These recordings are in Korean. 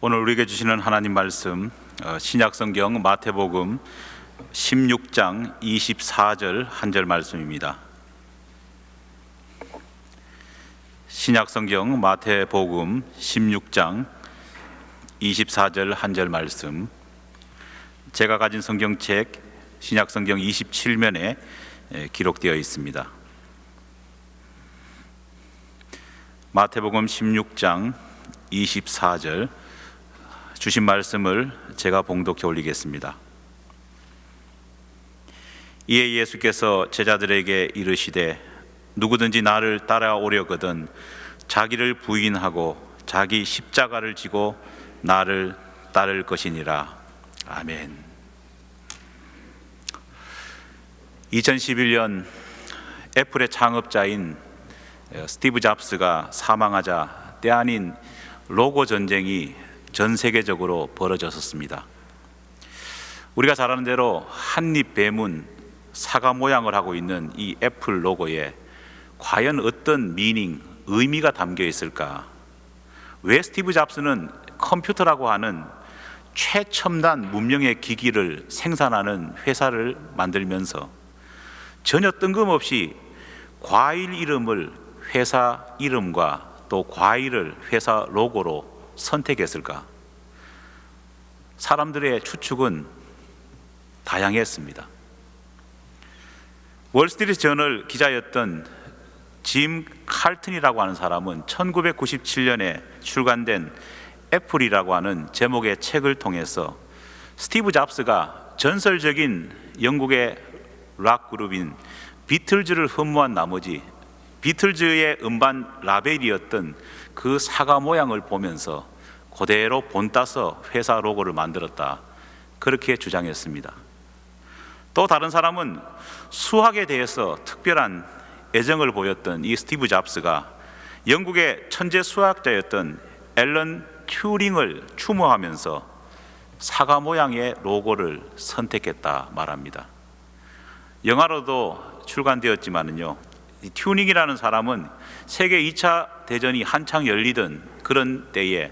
오늘 우리에게 주시는 하나님 말씀, 신약성경 마태복음 16장 24절 한 절 말씀입니다. 신약성경 마태복음 16장 24절 한 절 말씀, 제가 가진 성경책 신약성경 27면에 기록되어 있습니다. 마태복음 16장 24절 주신 말씀을 제가 봉독해 올리겠습니다. 이에 예수께서 제자들에게 이르시되 누구든지 나를 따라오려거든 자기를 부인하고 자기 십자가를 지고 나를 따를 것이니라. 아멘. 2011년 애플의 창업자인 스티브 잡스가 사망하자 때 아닌 로고 전쟁이 전 세계적으로 벌어졌었습니다. 우리가 잘 아는 대로 한입 배문 사과 모양을 하고 있는 이 애플 로고에 과연 어떤 의미가 담겨 있을까? 왜 스티브 잡스는 컴퓨터라고 하는 최첨단 문명의 기기를 생산하는 회사를 만들면서 전혀 뜬금없이 과일 이름을 회사 이름과 또 과일을 회사 로고로 선택했을까? 사람들의 추측은 다양했습니다. 월스트리트 저널 기자였던 짐 칼튼이라고 하는 사람은 1997년에 출간된 애플이라고 하는 제목의 책을 통해서 스티브 잡스가 전설적인 영국의 락 그룹인 비틀즈를 흠모한 나머지 비틀즈의 음반 라벨이었던 그 사과 모양을 보면서 그대로 본따서 회사 로고를 만들었다, 그렇게 주장했습니다. 또 다른 사람은 수학에 대해서 특별한 애정을 보였던 이 스티브 잡스가 영국의 천재 수학자였던 앨런 튜링을 추모하면서 사과 모양의 로고를 선택했다 말합니다. 영화로도 출간되었지만은요, 이 튜링이라는 사람은 세계 2차 대전이 한창 열리던 그런 때에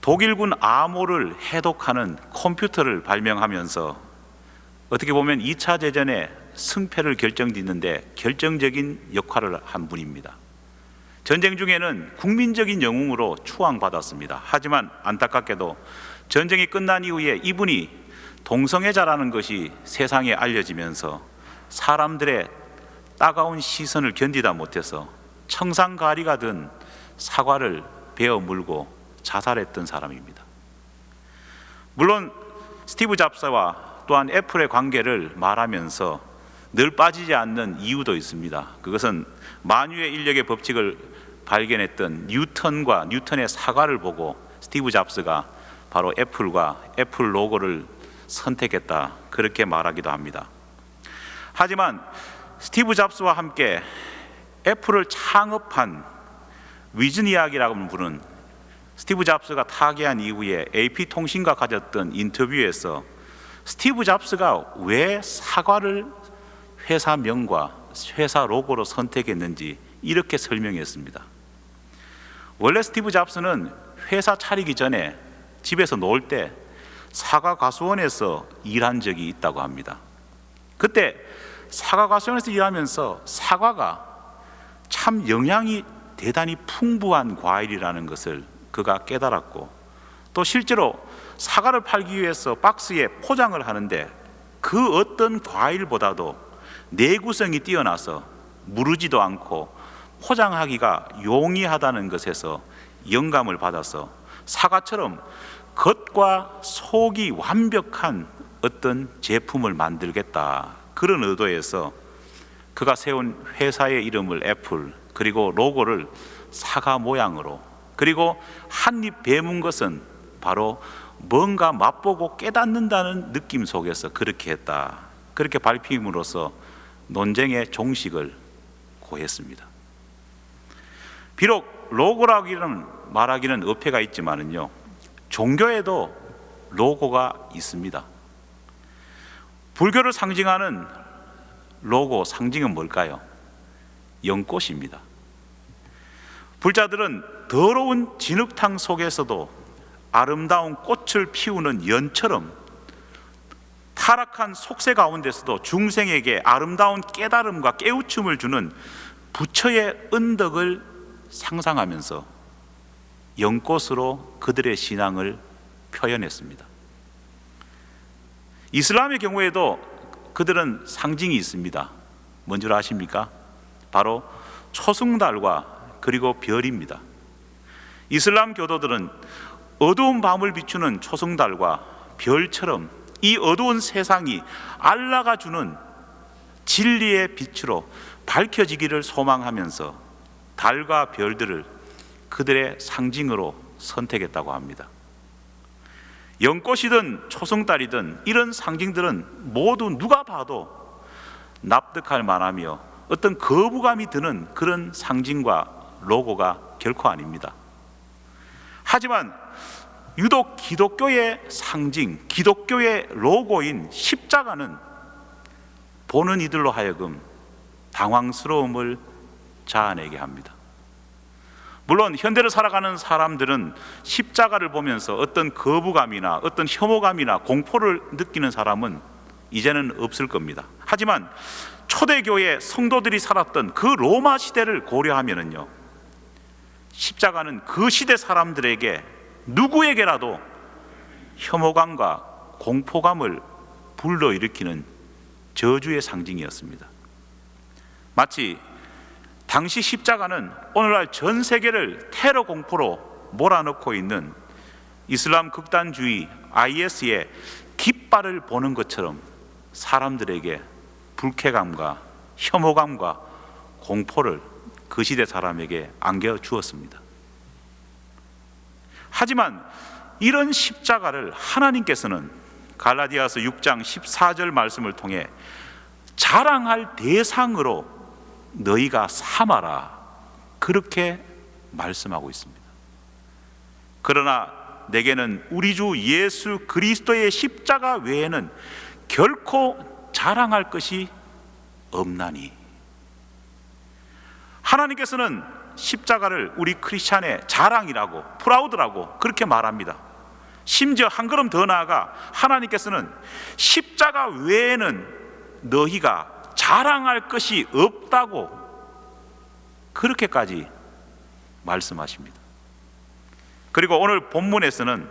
독일군 암호를 해독하는 컴퓨터를 발명하면서 어떻게 보면 2차 대전의 승패를 결정짓는데 결정적인 역할을 한 분입니다. 전쟁 중에는 국민적인 영웅으로 추앙받았습니다. 하지만 안타깝게도 전쟁이 끝난 이후에 이분이 동성애자라는 것이 세상에 알려지면서 사람들의 따가운 시선을 견디다 못해서 청산가리가 든 사과를 베어 물고 자살했던 사람입니다. 물론 스티브 잡스와 또한 애플의 관계를 말하면서 늘 빠지지 않는 이유도 있습니다. 그것은 만유의 인력의 법칙을 발견했던 뉴턴과 뉴턴의 사과를 보고 스티브 잡스가 바로 애플과 애플 로고를 선택했다, 그렇게 말하기도 합니다. 하지만 스티브 잡스와 함께 애플을 창업한 위즈니악이라고 부르는 스티브 잡스가 타계한 이후에 AP통신과 가졌던 인터뷰에서 스티브 잡스가 왜 사과를 회사명과 회사 로고로 선택했는지 이렇게 설명했습니다. 원래 스티브 잡스는 회사 차리기 전에 집에서 놀 때 사과과수원에서 일한 적이 있다고 합니다. 그때 사과과수원에서 일하면서 사과가 참 영양이 대단히 풍부한 과일이라는 것을 그가 깨달았고, 또 실제로 사과를 팔기 위해서 박스에 포장을 하는데 그 어떤 과일보다도 내구성이 뛰어나서 무르지도 않고 포장하기가 용이하다는 것에서 영감을 받아서 사과처럼 겉과 속이 완벽한 어떤 제품을 만들겠다, 그런 의도에서 그가 세운 회사의 이름을 애플, 그리고 로고를 사과 모양으로, 그리고 한입 베문 것은 바로 뭔가 맛보고 깨닫는다는 느낌 속에서 그렇게 했다, 그렇게 밝힘으로써 논쟁의 종식을 고했습니다. 비록 로고라기는 말하기는 어폐가 있지만은요, 종교에도 로고가 있습니다. 불교를 상징하는 로고, 상징은 뭘까요? 연꽃입니다. 불자들은 더러운 진흙탕 속에서도 아름다운 꽃을 피우는 연처럼 타락한 속세 가운데서도 중생에게 아름다운 깨달음과 깨우침을 주는 부처의 은덕을 상상하면서 연꽃으로 그들의 신앙을 표현했습니다. 이슬람의 경우에도 그들은 상징이 있습니다. 뭔지 아십니까? 바로 초승달과 그리고 별입니다. 이슬람 교도들은 어두운 밤을 비추는 초승달과 별처럼 이 어두운 세상이 알라가 주는 진리의 빛으로 밝혀지기를 소망하면서 달과 별들을 그들의 상징으로 선택했다고 합니다. 연꽃이든 초승달이든 이런 상징들은 모두 누가 봐도 납득할 만하며 어떤 거부감이 드는 그런 상징과 로고가 결코 아닙니다. 하지만 유독 기독교의 상징, 기독교의 로고인 십자가는 보는 이들로 하여금 당황스러움을 자아내게 합니다. 물론 현대를 살아가는 사람들은 십자가를 보면서 어떤 거부감이나 어떤 혐오감이나 공포를 느끼는 사람은 이제는 없을 겁니다. 하지만 초대교회 성도들이 살았던 그 로마 시대를 고려하면요, 십자가는 그 시대 사람들에게 누구에게라도 혐오감과 공포감을 불러일으키는 저주의 상징이었습니다. 마치 당시 십자가는 오늘날 전 세계를 테러 공포로 몰아넣고 있는 이슬람 극단주의 IS의 깃발을 보는 것처럼 사람들에게 불쾌감과 혐오감과 공포를 그 시대 사람에게 안겨주었습니다. 하지만 이런 십자가를 하나님께서는 갈라디아서 6장 14절 말씀을 통해 자랑할 대상으로 너희가 삼아라, 그렇게 말씀하고 있습니다. 그러나 내게는 우리 주 예수 그리스도의 십자가 외에는 결코 자랑할 것이 없나니. 하나님께서는 십자가를 우리 크리스찬의 자랑이라고, 프라우드라고 그렇게 말합니다. 심지어 한 걸음 더 나아가 하나님께서는 십자가 외에는 너희가 자랑할 것이 없다고 그렇게까지 말씀하십니다. 그리고 오늘 본문에서는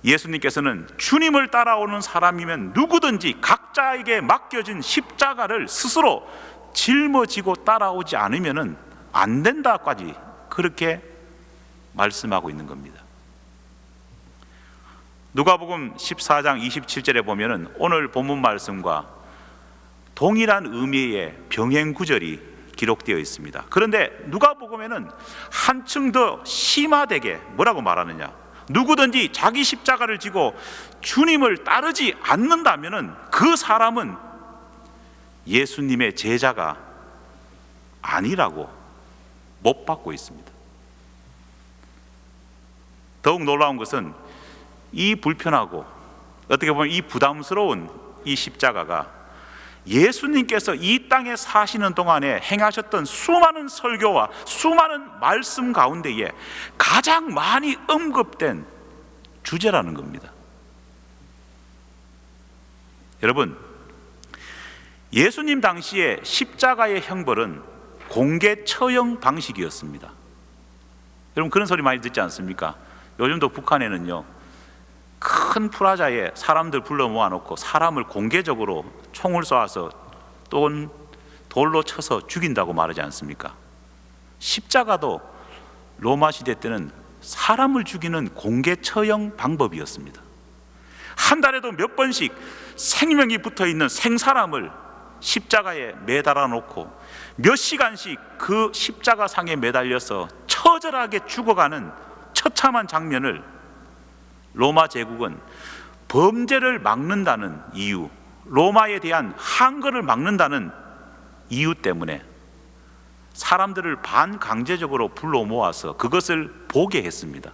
예수님께서는 주님을 따라오는 사람이면 누구든지 각자에게 맡겨진 십자가를 스스로 짊어지고 따라오지 않으면 안 된다까지 그렇게 말씀하고 있는 겁니다. 누가복음 14장 27절에 보면은 오늘 본문 말씀과 동일한 의미의 병행 구절이 기록되어 있습니다. 그런데 누가복음에는 한층 더 심화되게 뭐라고 말하느냐? 누구든지 자기 십자가를 지고 주님을 따르지 않는다면은 그 사람은 예수님의 제자가 아니라고 못 받고 있습니다. 더욱 놀라운 것은 이 불편하고 어떻게 보면 이 부담스러운 이 십자가가 예수님께서 이 땅에 사시는 동안에 행하셨던 수많은 설교와 수많은 말씀 가운데에 가장 많이 언급된 주제라는 겁니다. 여러분, 예수님 당시에 십자가의 형벌은 공개 처형 방식이었습니다. 여러분 그런 소리 많이 듣지 않습니까? 요즘도 북한에는요, 큰 프라자에 사람들 불러 모아놓고 사람을 공개적으로 총을 쏘아서 또는 돌로 쳐서 죽인다고 말하지 않습니까? 십자가도 로마 시대 때는 사람을 죽이는 공개 처형 방법이었습니다. 한 달에도 몇 번씩 생명이 붙어있는 생사람을 십자가에 매달아 놓고 몇 시간씩 그 십자가 상에 매달려서 처절하게 죽어가는 처참한 장면을 로마 제국은 범죄를 막는다는 이유, 로마에 대한 항거를 막는다는 이유 때문에 사람들을 반강제적으로 불러 모아서 그것을 보게 했습니다.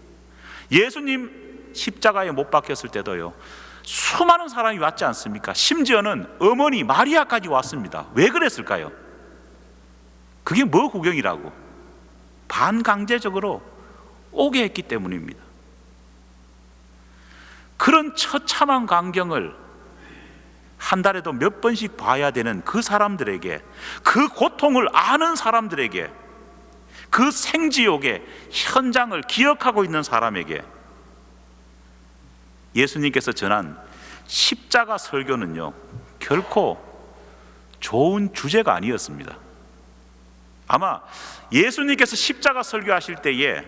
예수님 십자가에 못 박혔을 때도요, 수많은 사람이 왔지 않습니까? 심지어는 어머니 마리아까지 왔습니다. 왜 그랬을까요? 그게 뭐 구경이라고? 반강제적으로 오게 했기 때문입니다. 그런 처참한 광경을 한 달에도 몇 번씩 봐야 되는 그 사람들에게, 그 고통을 아는 사람들에게, 그 생지옥의 현장을 기억하고 있는 사람에게 예수님께서 전한 십자가 설교는요, 결코 좋은 주제가 아니었습니다. 아마 예수님께서 십자가 설교하실 때에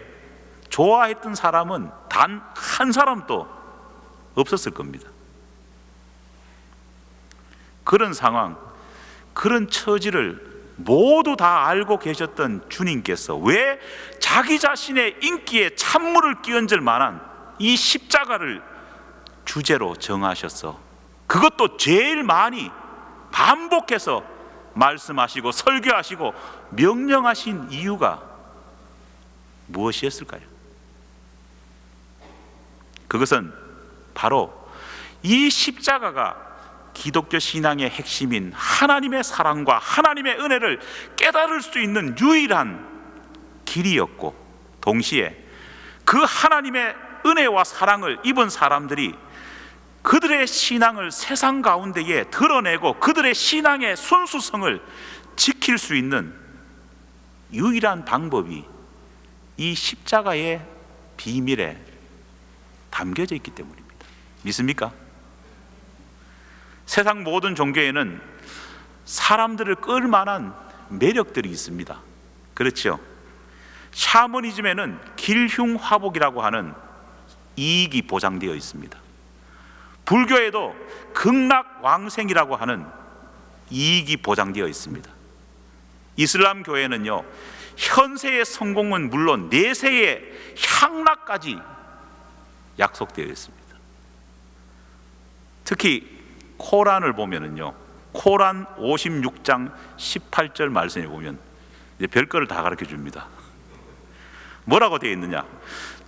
좋아했던 사람은 단 한 사람도 없었을 겁니다. 그런 상황, 그런 처지를 모두 다 알고 계셨던 주님께서 왜 자기 자신의 인기에 찬물을 끼얹을 만한 이 십자가를 주제로 정하셨어? 그것도 제일 많이 반복해서 말씀하시고 설교하시고 명령하신 이유가 무엇이었을까요? 그것은 바로 이 십자가가 기독교 신앙의 핵심인 하나님의 사랑과 하나님의 은혜를 깨달을 수 있는 유일한 길이었고, 동시에 그 하나님의 은혜와 사랑을 입은 사람들이 그들의 신앙을 세상 가운데에 드러내고 그들의 신앙의 순수성을 지킬 수 있는 유일한 방법이 이 십자가의 비밀에 담겨져 있기 때문입니다. 믿습니까? 세상 모든 종교에는 사람들을 끌 만한 매력들이 있습니다. 그렇죠? 샤머니즘에는 길흉화복이라고 하는 이익이 보장되어 있습니다. 불교에도 극락왕생이라고 하는 이익이 보장되어 있습니다. 이슬람 교회는요, 현세의 성공은 물론 내세의 향락까지 약속되어 있습니다. 특히 코란을 보면은요, 코란 56장 18절 말씀에 보면 이제 별거를 다 가르쳐 줍니다. 뭐라고 되어 있느냐?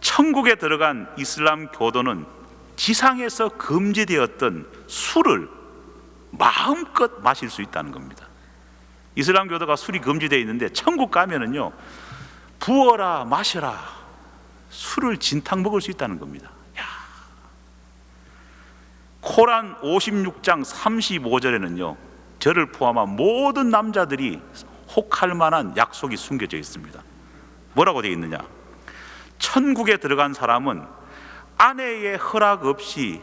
천국에 들어간 이슬람 교도는 지상에서 금지되었던 술을 마음껏 마실 수 있다는 겁니다. 이슬람 교도가 술이 금지되어 있는데 천국 가면은요, 부어라 마셔라, 술을 진탕 먹을 수 있다는 겁니다. 코란 56장 35절에는요, 저를 포함한 모든 남자들이 혹할 만한 약속이 숨겨져 있습니다. 뭐라고 되어 있느냐? 천국에 들어간 사람은 아내의 허락 없이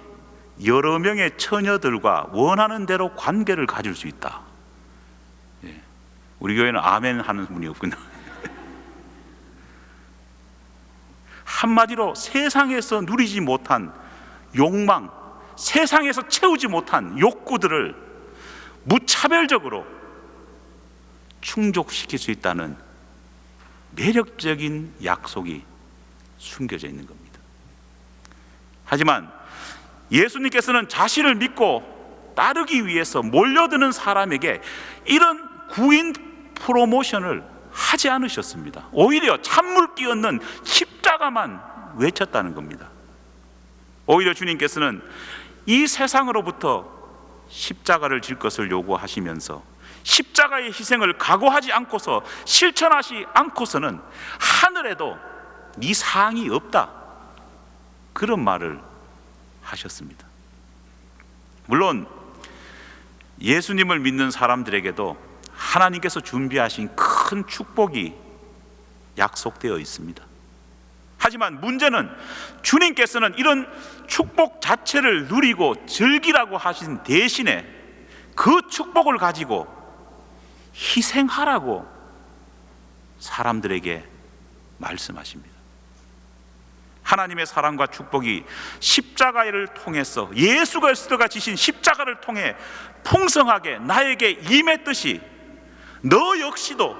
여러 명의 처녀들과 원하는 대로 관계를 가질 수 있다. 우리 교회는 아멘 하는 분이 없군요. 한마디로 세상에서 누리지 못한 욕망, 세상에서 채우지 못한 욕구들을 무차별적으로 충족시킬 수 있다는 매력적인 약속이 숨겨져 있는 겁니다. 하지만 예수님께서는 자신을 믿고 따르기 위해서 몰려드는 사람에게 이런 구인 프로모션을 하지 않으셨습니다. 오히려 찬물 끼얹는 십자가만 외쳤다는 겁니다. 오히려 주님께서는 이 세상으로부터 십자가를 질 것을 요구하시면서 십자가의 희생을 각오하지 않고서 실천하지 않고서는 하늘에도 네 상이 없다, 그런 말을 하셨습니다. 물론 예수님을 믿는 사람들에게도 하나님께서 준비하신 큰 축복이 약속되어 있습니다. 하지만 문제는 주님께서는 이런 축복 자체를 누리고 즐기라고 하신 대신에 그 축복을 가지고 희생하라고 사람들에게 말씀하십니다. 하나님의 사랑과 축복이 십자가를 통해서, 예수 그리스도가 지신 십자가를 통해 풍성하게 나에게 임했듯이 너 역시도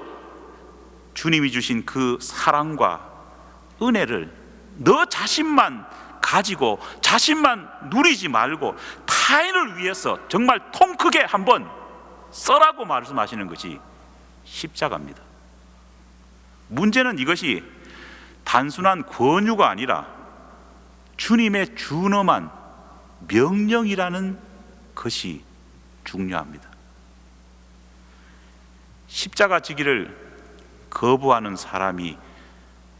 주님이 주신 그 사랑과 은혜를 너 자신만 가지고 자신만 누리지 말고 타인을 위해서 정말 통 크게 한번 써라고 말씀하시는 것이 십자가입니다. 문제는 이것이 단순한 권유가 아니라 주님의 준엄한 명령이라는 것이 중요합니다. 십자가 지기를 거부하는 사람이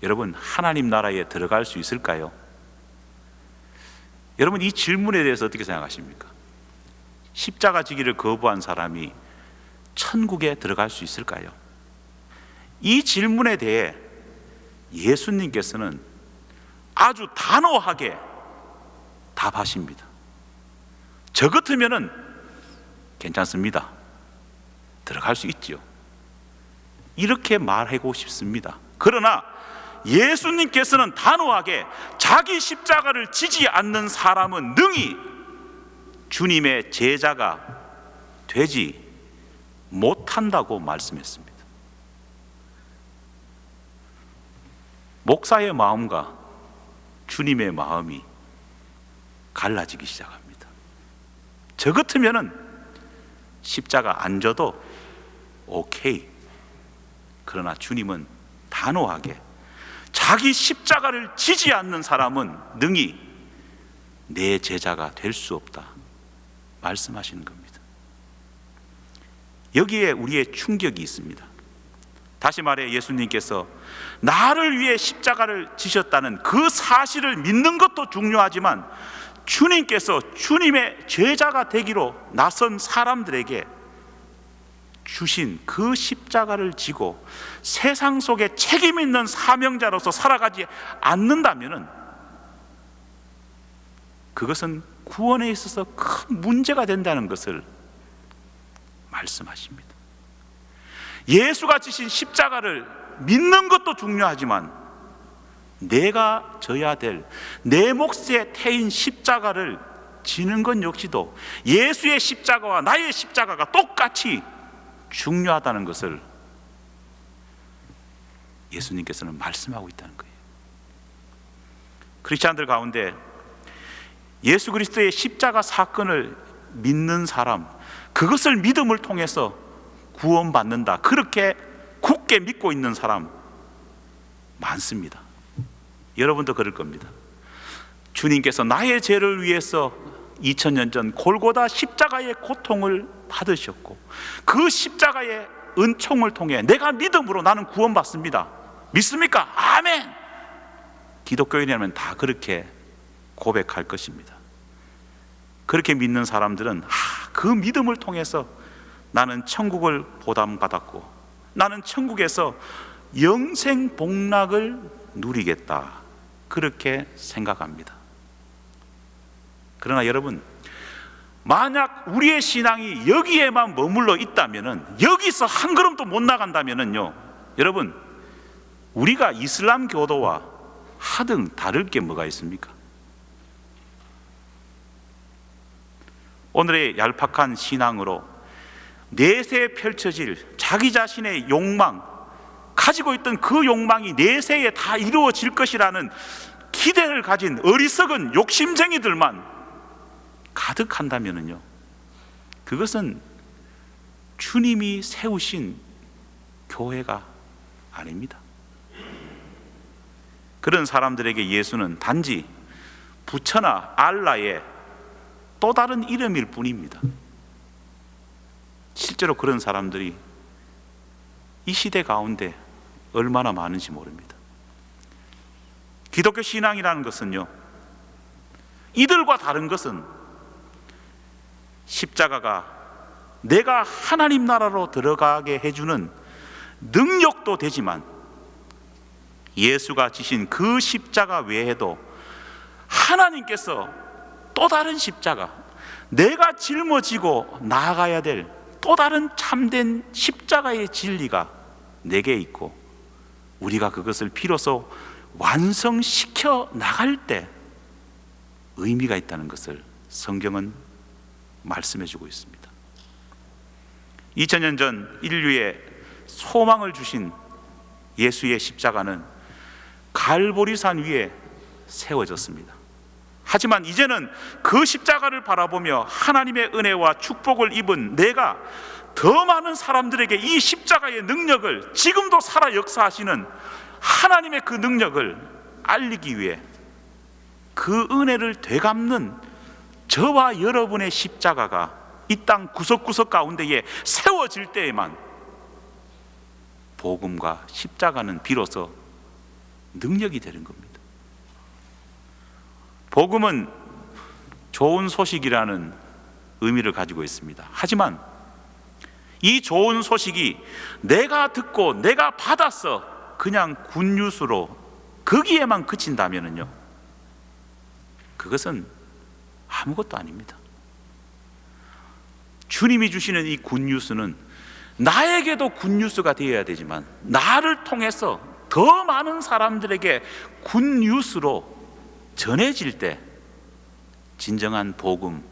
여러분 하나님 나라에 들어갈 수 있을까요? 여러분, 이 질문에 대해서 어떻게 생각하십니까? 십자가 지기를 거부한 사람이 천국에 들어갈 수 있을까요? 이 질문에 대해 예수님께서는 아주 단호하게 답하십니다. 저 같으면은 괜찮습니다. 들어갈 수 있죠. 이렇게 말하고 싶습니다. 그러나 예수님께서는 단호하게 자기 십자가를 지지 않는 사람은 능히 주님의 제자가 되지 못한다고 말씀했습니다. 목사의 마음과 주님의 마음이 갈라지기 시작합니다. 저 같으면은 십자가 안 져도 오케이. 그러나 주님은 단호하게 자기 십자가를 지지 않는 사람은 능히 내 제자가 될 수 없다 말씀하시는 겁니다. 여기에 우리의 충격이 있습니다. 다시 말해 예수님께서 나를 위해 십자가를 지셨다는 그 사실을 믿는 것도 중요하지만 주님께서 주님의 제자가 되기로 나선 사람들에게 주신 그 십자가를 지고 세상 속에 책임 있는 사명자로서 살아가지 않는다면 그것은 구원에 있어서 큰 문제가 된다는 것을 말씀하십니다. 예수가 지신 십자가를 믿는 것도 중요하지만 내가 져야 될 내 몫의 태인 십자가를 지는 것 역시도 예수의 십자가와 나의 십자가가 똑같이 중요하다는 것을 예수님께서는 말씀하고 있다는 거예요. 크리스찬들 가운데 예수 그리스도의 십자가 사건을 믿는 사람, 그것을 믿음을 통해서 구원받는다, 그렇게 굳게 믿고 있는 사람 많습니다. 여러분도 그럴 겁니다. 주님께서 나의 죄를 위해서 2000년 전 골고다 십자가의 고통을 받으셨고 그 십자가의 은총을 통해 내가 믿음으로 나는 구원받습니다. 믿습니까? 아멘! 기독교인이라면 다 그렇게 고백할 것입니다. 그렇게 믿는 사람들은 그 믿음을 통해서 나는 천국을 보담받았고 나는 천국에서 영생 복락을 누리겠다, 그렇게 생각합니다. 그러나 여러분, 만약 우리의 신앙이 여기에만 머물러 있다면, 여기서 한 걸음도 못 나간다면요, 여러분, 우리가 이슬람 교도와 하등 다를 게 뭐가 있습니까? 오늘의 얄팍한 신앙으로 내세에 펼쳐질 자기 자신의 욕망, 가지고 있던 그 욕망이 내세에 다 이루어질 것이라는 기대를 가진 어리석은 욕심쟁이들만 가득한다면요, 그것은 주님이 세우신 교회가 아닙니다. 그런 사람들에게 예수는 단지 부처나 알라의 또 다른 이름일 뿐입니다. 실제로 그런 사람들이 이 시대 가운데 얼마나 많은지 모릅니다. 기독교 신앙이라는 것은요, 이들과 다른 것은 십자가가 내가 하나님 나라로 들어가게 해주는 능력도 되지만 예수가 지신 그 십자가 외에도 하나님께서 또 다른 십자가, 내가 짊어지고 나아가야 될 또 다른 참된 십자가의 진리가 내게 있고 우리가 그것을 비로소 완성시켜 나갈 때 의미가 있다는 것을 성경은 말씀해 주고 있습니다. 2000년 전 인류에 소망을 주신 예수의 십자가는 갈보리산 위에 세워졌습니다. 하지만 이제는 그 십자가를 바라보며 하나님의 은혜와 축복을 입은 내가 더 많은 사람들에게 이 십자가의 능력을, 지금도 살아 역사하시는 하나님의 그 능력을 알리기 위해 그 은혜를 되갚는 저와 여러분의 십자가가 이 땅 구석구석 가운데에 세워질 때에만 복음과 십자가는 비로소 능력이 되는 겁니다. 복음은 좋은 소식이라는 의미를 가지고 있습니다. 하지만 이 좋은 소식이 내가 듣고 내가 받았어 그냥 굿뉴스로 거기에만 그친다면요, 그것은 아무것도 아닙니다. 주님이 주시는 이 굿뉴스는 나에게도 굿뉴스가 되어야 되지만 나를 통해서 더 많은 사람들에게 굿뉴스로 전해질 때 진정한 복음,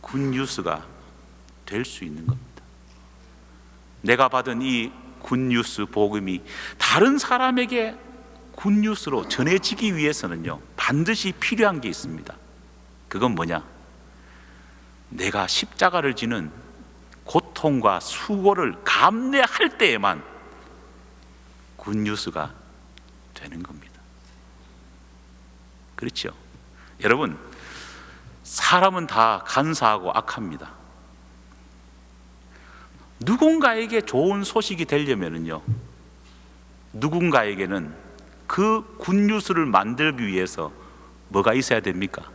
굿뉴스가 될 수 있는 겁니다. 내가 받은 이 굿뉴스 복음이 다른 사람에게 굿뉴스로 전해지기 위해서는요, 반드시 필요한 게 있습니다. 그건 뭐냐? 내가 십자가를 지는 고통과 수고를 감내할 때에만 굿뉴스가 되는 겁니다. 그렇죠? 여러분, 사람은 다 간사하고 악합니다. 누군가에게 좋은 소식이 되려면요, 누군가에게는 그 굿뉴스를 만들기 위해서 뭐가 있어야 됩니까?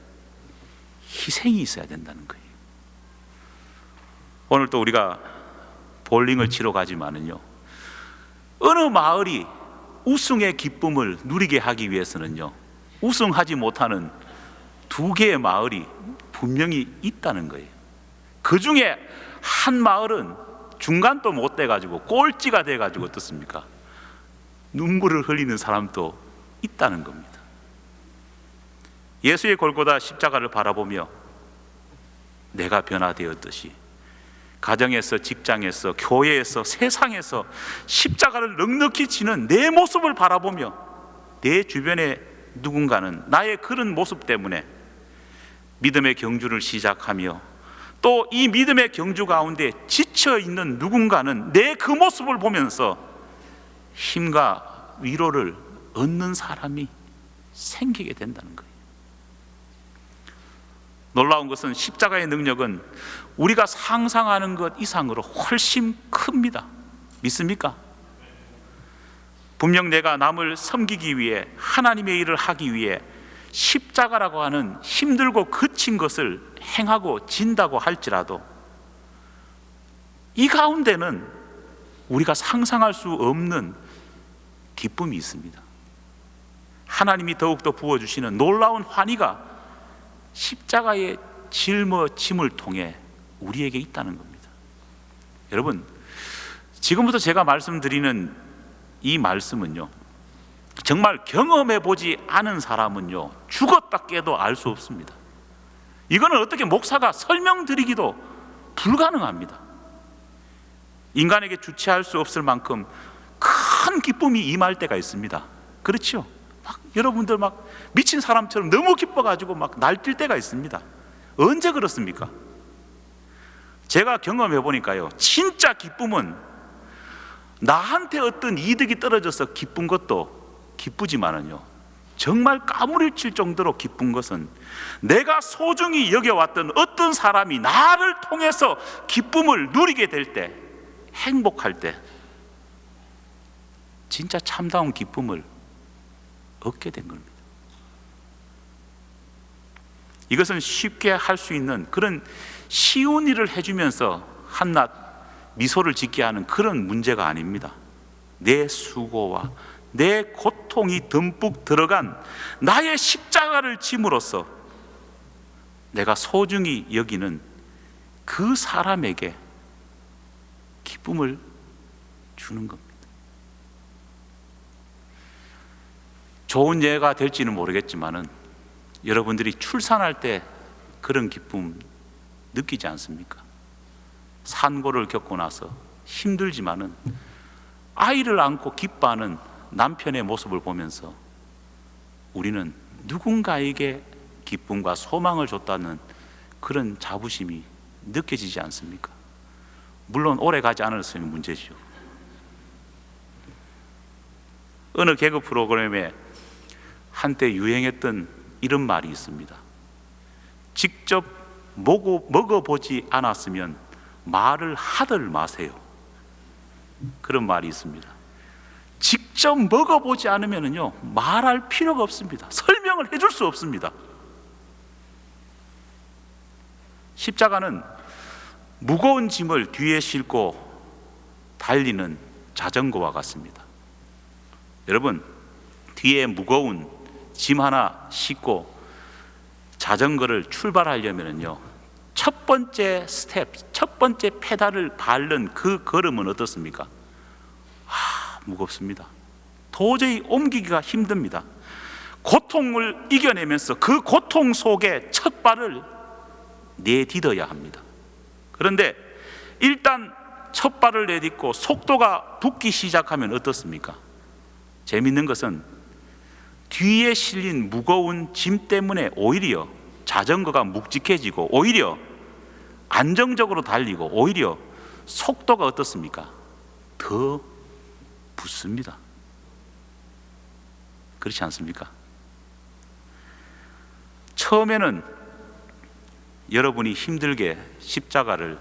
희생이 있어야 된다는 거예요. 오늘 또 우리가 볼링을 치러 가지만은요, 어느 마을이 우승의 기쁨을 누리게 하기 위해서는요, 우승하지 못하는 두 개의 마을이 분명히 있다는 거예요. 그 중에 한 마을은 중간도 못 돼가지고 꼴찌가 돼가지고 어떻습니까? 눈물을 흘리는 사람도 있다는 겁니다. 예수의 골고다 십자가를 바라보며 내가 변화되었듯이 가정에서, 직장에서, 교회에서, 세상에서 십자가를 넉넉히 지는 내 모습을 바라보며 내 주변에 누군가는 나의 그런 모습 때문에 믿음의 경주를 시작하며 또 이 믿음의 경주 가운데 지쳐있는 누군가는 내 그 모습을 보면서 힘과 위로를 얻는 사람이 생기게 된다는 거예요. 놀라운 것은 십자가의 능력은 우리가 상상하는 것 이상으로 훨씬 큽니다. 믿습니까? 분명 내가 남을 섬기기 위해, 하나님의 일을 하기 위해 십자가라고 하는 힘들고 거친 것을 행하고 진다고 할지라도 이 가운데는 우리가 상상할 수 없는 기쁨이 있습니다. 하나님이 더욱더 부어주시는 놀라운 환희가 십자가의 짊어짐을 통해 우리에게 있다는 겁니다. 여러분, 지금부터 제가 말씀드리는 이 말씀은요, 정말 경험해 보지 않은 사람은요, 죽었다 깨도 알 수 없습니다. 이거는 어떻게 목사가 설명드리기도 불가능합니다. 인간에게 주체할 수 없을 만큼 큰 기쁨이 임할 때가 있습니다. 그렇죠? 막 여러분들 막 미친 사람처럼 너무 기뻐가지고 막 날뛸 때가 있습니다. 언제 그렇습니까? 제가 경험해 보니까요, 진짜 기쁨은 나한테 어떤 이득이 떨어져서 기쁜 것도 기쁘지만은요, 정말 까무러칠 정도로 기쁜 것은 내가 소중히 여겨왔던 어떤 사람이 나를 통해서 기쁨을 누리게 될 때, 행복할 때 진짜 참다운 기쁨을 얻게 된 겁니다. 이것은 쉽게 할 수 있는 그런 쉬운 일을 해주면서 한낱 미소를 짓게 하는 그런 문제가 아닙니다. 내 수고와 내 고통이 듬뿍 들어간 나의 십자가를 짐으로써 내가 소중히 여기는 그 사람에게 기쁨을 주는 겁니다. 좋은 예가 될지는 모르겠지만은 여러분들이 출산할 때 그런 기쁨 느끼지 않습니까? 산고를 겪고 나서 힘들지만은 아이를 안고 기뻐하는 남편의 모습을 보면서 우리는 누군가에게 기쁨과 소망을 줬다는 그런 자부심이 느껴지지 않습니까? 물론 오래 가지 않았으면 문제죠. 어느 개그 프로그램에 한때 유행했던 이런 말이 있습니다. 직접 먹어보지 않았으면 말을 하들 마세요. 그런 말이 있습니다. 직접 먹어보지 않으면요, 말할 필요가 없습니다. 설명을 해줄 수 없습니다. 십자가는 무거운 짐을 뒤에 싣고 달리는 자전거와 같습니다. 여러분, 뒤에 무거운 짐 하나 싣고 자전거를 출발하려면요, 첫 번째 스텝, 첫 번째 페달을 밟는 그 걸음은 어떻습니까? 무겁습니다. 도저히 옮기기가 힘듭니다. 고통을 이겨내면서 그 고통 속에 첫 발을 내딛어야 합니다. 그런데 일단 첫 발을 내딛고 속도가 붙기 시작하면 어떻습니까? 재밌는 것은 뒤에 실린 무거운 짐 때문에 오히려 자전거가 묵직해지고 오히려 안정적으로 달리고 오히려 속도가 어떻습니까? 더 붙습니다. 그렇지 않습니까? 처음에는 여러분이 힘들게 십자가를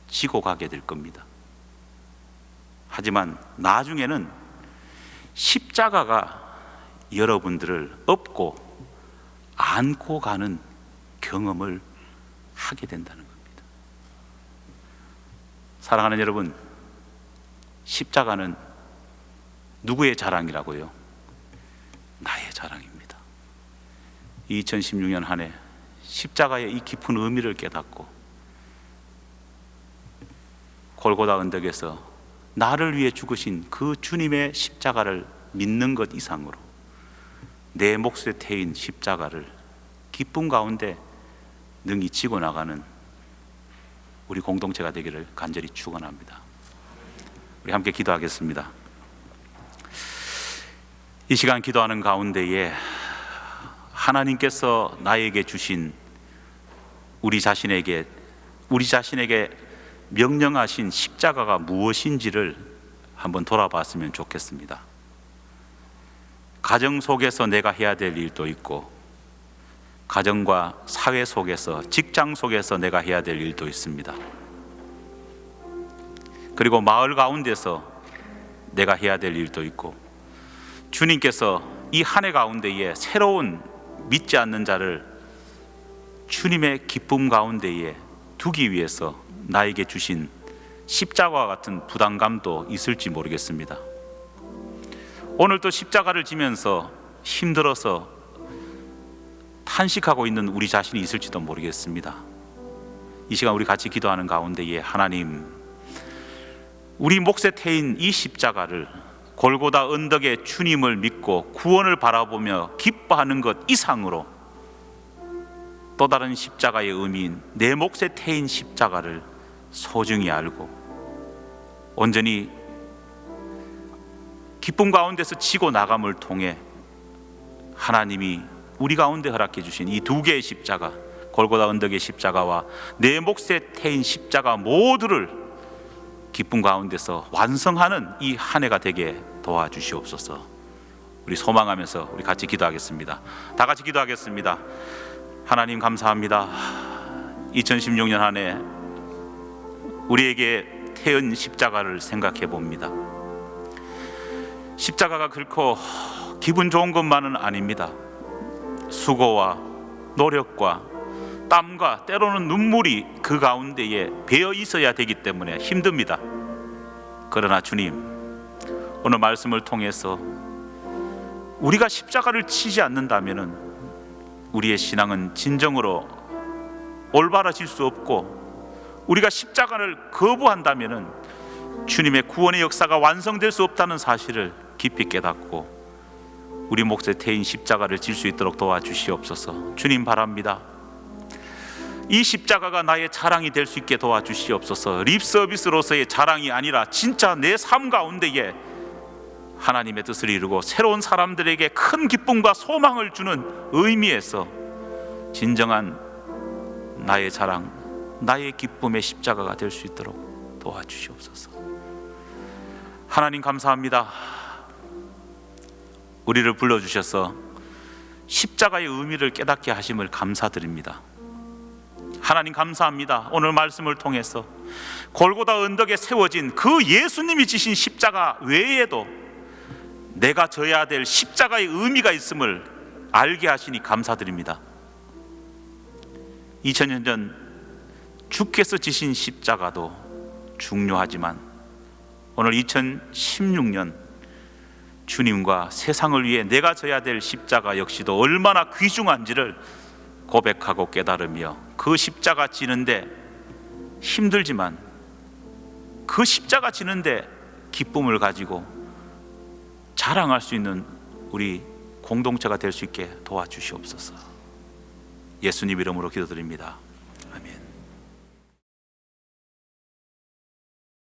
지고 가게 될 겁니다. 하지만 나중에는 십자가가 여러분들을 업고 안고 가는 경험을 하게 된다는 겁니다. 사랑하는 여러분, 십자가는 누구의 자랑이라고요? 나의 자랑입니다. 2016년 한 해 십자가의 이 깊은 의미를 깨닫고 골고다 언덕에서 나를 위해 죽으신 그 주님의 십자가를 믿는 것 이상으로 내 몫에 태인 십자가를 기쁨 가운데 능히 지고 나가는 우리 공동체가 되기를 간절히 축원합니다. 우리 함께 기도하겠습니다. 이 시간 기도하는 가운데에 하나님께서 나에게 주신 우리 자신에게 명령하신 십자가가 무엇인지를 한번 돌아봤으면 좋겠습니다. 가정 속에서 내가 해야 될 일도 있고, 가정과 사회 속에서, 직장 속에서 내가 해야 될 일도 있습니다. 그리고 마을 가운데서 내가 해야 될 일도 있고, 주님께서 이 한 해 가운데에 새로운 믿지 않는 자를 주님의 기쁨 가운데에 두기 위해서 나에게 주신 십자가와 같은 부담감도 있을지 모르겠습니다. 오늘도 십자가를 지면서 힘들어서 탄식하고 있는 우리 자신이 있을지도 모르겠습니다. 이 시간 우리 같이 기도하는 가운데에 하나님, 우리 몫에 태인 이 십자가를 골고다 언덕의 주님을 믿고 구원을 바라보며 기뻐하는 것 이상으로 또 다른 십자가의 의미인 내 몫에 태인 십자가를 소중히 알고 온전히 기쁨 가운데서 지고 나감을 통해 하나님이 우리 가운데 허락해 주신 이 두 개의 십자가, 골고다 언덕의 십자가와 내 몫에 태인 십자가 모두를 기쁨 가운데서 완성하는 이 한 해가 되게 도와주시옵소서. 우리 소망하면서 우리 같이 기도하겠습니다. 다 같이 기도하겠습니다. 하나님 감사합니다. 2016년 한 해 우리에게 태운 십자가를 생각해 봅니다. 십자가가 결코 기분 좋은 것만은 아닙니다. 수고와 노력과 땀과 때로는 눈물이 그 가운데에 배어 있어야 되기 때문에 힘듭니다. 그러나 주님, 오늘 말씀을 통해서 우리가 십자가를 치지 않는다면 우리의 신앙은 진정으로 올바라질 수 없고, 우리가 십자가를 거부한다면 주님의 구원의 역사가 완성될 수 없다는 사실을 깊이 깨닫고 우리 몫에 태인 십자가를 질 수 있도록 도와주시옵소서. 주님 바랍니다. 이 십자가가 나의 자랑이 될 수 있게 도와주시옵소서. 립서비스로서의 자랑이 아니라 진짜 내 삶 가운데에 하나님의 뜻을 이루고 새로운 사람들에게 큰 기쁨과 소망을 주는 의미에서 진정한 나의 자랑, 나의 기쁨의 십자가가 될 수 있도록 도와주시옵소서. 하나님 감사합니다. 우리를 불러주셔서 십자가의 의미를 깨닫게 하심을 감사드립니다. 하나님 감사합니다. 오늘 말씀을 통해서 골고다 언덕에 세워진 그 예수님이 지신 십자가 외에도 내가 져야 될 십자가의 의미가 있음을 알게 하시니 감사드립니다. 2000년 전 주께서 지신 십자가도 중요하지만 오늘 2016년 주님과 세상을 위해 내가 져야 될 십자가 역시도 얼마나 귀중한지를 고백하고 깨달으며 그 십자가 지는데 힘들지만 그 십자가 지는데 기쁨을 가지고 자랑할 수 있는 우리 공동체가 될 수 있게 도와주시옵소서. 예수님 이름으로 기도드립니다. 아멘.